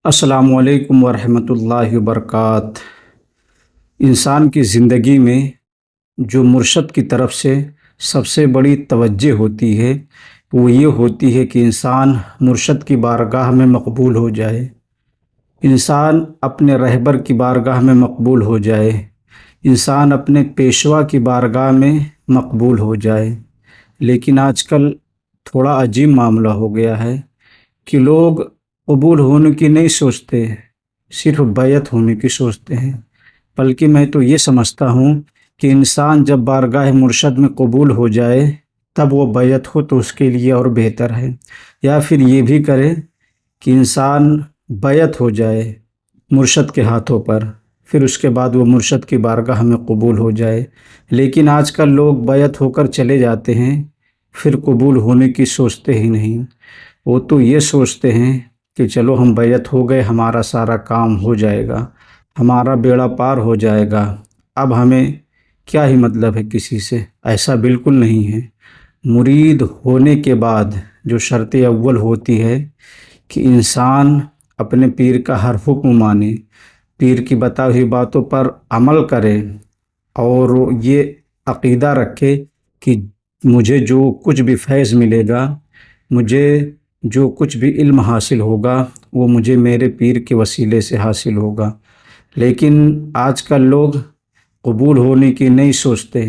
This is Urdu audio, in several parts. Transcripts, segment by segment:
السلام علیکم ورحمۃ اللہ وبرکاتہ۔ انسان کی زندگی میں جو مرشد کی طرف سے سب سے بڑی توجہ ہوتی ہے وہ یہ ہوتی ہے کہ انسان مرشد کی بارگاہ میں مقبول ہو جائے، انسان اپنے رہبر کی بارگاہ میں مقبول ہو جائے، انسان اپنے پیشوا کی بارگاہ میں مقبول ہو جائے۔ لیکن آج کل تھوڑا عجیب معاملہ ہو گیا ہے کہ لوگ قبول ہونے کی نہیں سوچتے، صرف بیعت ہونے کی سوچتے ہیں۔ بلکہ میں تو یہ سمجھتا ہوں کہ انسان جب بارگاہ مرشد میں قبول ہو جائے تب وہ بیعت ہو تو اس کے لیے اور بہتر ہے، یا پھر یہ بھی کرے کہ انسان بیعت ہو جائے مرشد کے ہاتھوں پر، پھر اس کے بعد وہ مرشد کی بارگاہ میں قبول ہو جائے۔ لیکن آج کل لوگ بیعت ہو کر چلے جاتے ہیں، پھر قبول ہونے کی سوچتے ہی نہیں۔ وہ تو یہ سوچتے ہیں کہ چلو ہم بیعت ہو گئے، ہمارا سارا کام ہو جائے گا، ہمارا بیڑا پار ہو جائے گا، اب ہمیں کیا ہی مطلب ہے کسی سے۔ ایسا بالکل نہیں ہے۔ مرید ہونے کے بعد جو شرط اول ہوتی ہے کہ انسان اپنے پیر کا ہر حکم مانے، پیر کی بتائی ہوئی باتوں پر عمل کرے، اور یہ عقیدہ رکھے کہ مجھے جو کچھ بھی فیض ملے گا، مجھے جو کچھ بھی علم حاصل ہوگا وہ مجھے میرے پیر کے وسیلے سے حاصل ہوگا۔ لیکن آج کل لوگ قبول ہونے کی نہیں سوچتے،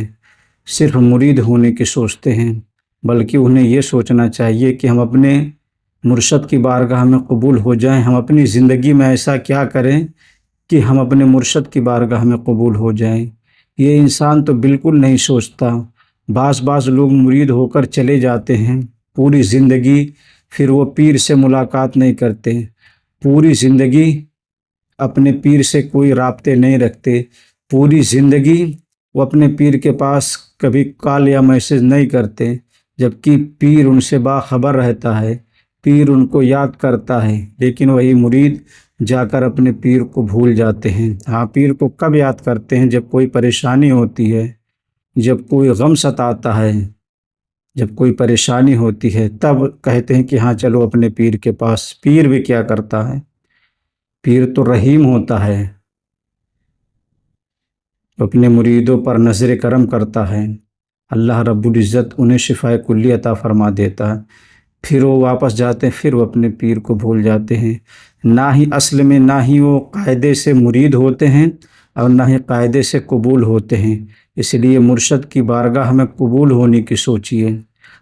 صرف مرید ہونے کی سوچتے ہیں۔ بلکہ انہیں یہ سوچنا چاہیے کہ ہم اپنے مرشد کی بارگاہ میں قبول ہو جائیں، ہم اپنی زندگی میں ایسا کیا کریں کہ ہم اپنے مرشد کی بارگاہ میں قبول ہو جائیں۔ یہ انسان تو بالکل نہیں سوچتا۔ بعض لوگ مرید ہو کر چلے جاتے ہیں، پوری زندگی پھر وہ پیر سے ملاقات نہیں کرتے، پوری زندگی اپنے پیر سے کوئی رابطے نہیں رکھتے، پوری زندگی وہ اپنے پیر کے پاس کبھی کال یا میسج نہیں کرتے، جبکہ پیر ان سے باخبر رہتا ہے، پیر ان کو یاد کرتا ہے۔ لیکن وہی مرید جا کر اپنے پیر کو بھول جاتے ہیں۔ ہاں، پیر کو کب یاد کرتے ہیں؟ جب کوئی پریشانی ہوتی ہے، جب کوئی غم ستاتا ہے، جب کوئی پریشانی ہوتی ہے، تب کہتے ہیں کہ ہاں چلو اپنے پیر کے پاس۔ پیر بھی کیا کرتا ہے؟ پیر تو رحیم ہوتا ہے، اپنے مریدوں پر نظر کرم کرتا ہے، اللہ رب العزت انہیں شفائے کلی عطا فرما دیتا ہے۔ پھر وہ واپس جاتے ہیں، پھر وہ اپنے پیر کو بھول جاتے ہیں۔ نہ ہی اصل میں نہ ہی وہ قاعدے سے مرید ہوتے ہیں اور نہ ہی قاعدے سے قبول ہوتے ہیں۔ اس لیے مرشد کی بارگاہ میں قبول ہونے کی سوچیے،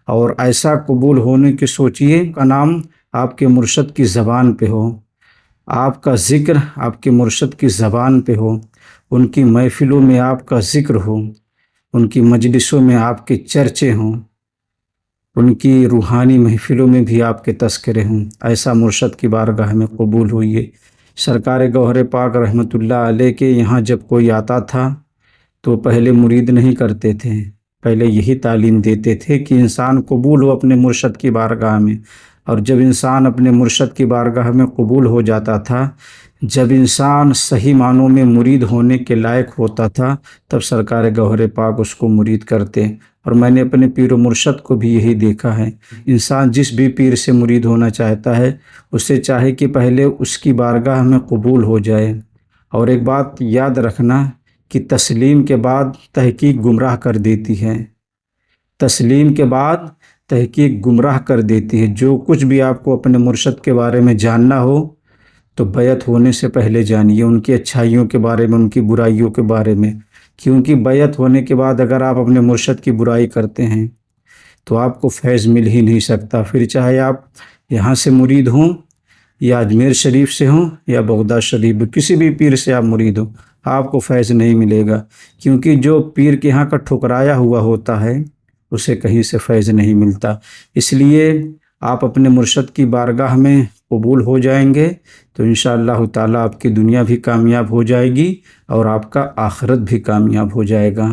اور ایسا قبول ہونے کی سوچیے کا نام آپ کے مرشد کی زبان پہ ہو، آپ کا ذکر آپ کے مرشد کی زبان پہ ہو، ان کی محفلوں میں آپ کا ذکر ہو، ان کی مجلسوں میں آپ کے چرچے ہوں، ان کی روحانی محفلوں میں بھی آپ کے تذکرے ہوں۔ ایسا مرشد کی بارگاہ میں قبول ہوئیے۔ سرکار گوہر پاک رحمۃ اللہ علیہ کے یہاں جب کوئی آتا تھا تو پہلے مرید نہیں کرتے تھے، پہلے یہی تعلیم دیتے تھے کہ انسان قبول ہو اپنے مرشد کی بارگاہ میں۔ اور جب انسان اپنے مرشد کی بارگاہ میں قبول ہو جاتا تھا، جب انسان صحیح معنوں میں مرید ہونے کے لائق ہوتا تھا، تب سرکار گوہر پاک اس کو مرید کرتے۔ اور میں نے اپنے پیر و مرشد کو بھی یہی دیکھا ہے۔ انسان جس بھی پیر سے مرید ہونا چاہتا ہے، اس سے چاہے کہ پہلے اس کی بارگاہ میں قبول ہو جائے۔ اور ایک بات یاد رکھنا کہ تسلیم کے بعد تحقیق گمراہ کر دیتی ہے، تسلیم کے بعد تحقیق گمراہ کر دیتی ہے۔ جو کچھ بھی آپ کو اپنے مرشد کے بارے میں جاننا ہو تو بیعت ہونے سے پہلے جانیے، ان کی اچھائیوں کے بارے میں، ان کی برائیوں کے بارے میں۔ کیونکہ بیعت ہونے کے بعد اگر آپ اپنے مرشد کی برائی کرتے ہیں تو آپ کو فیض مل ہی نہیں سکتا۔ پھر چاہے آپ یہاں سے مرید ہوں یا اجمیر شریف سے ہوں یا بغداد شریف، کسی بھی پیر سے آپ مرید ہوں، آپ کو فیض نہیں ملے گا۔ کیونکہ جو پیر کے یہاں کا ٹھکرایا ہوا ہوتا ہے اسے کہیں سے فیض نہیں ملتا۔ اس لیے آپ اپنے مرشد کی بارگاہ میں قبول ہو جائیں گے تو انشاءاللہ تعالیٰ آپ کی دنیا بھی کامیاب ہو جائے گی اور آپ کا آخرت بھی کامیاب ہو جائے گا۔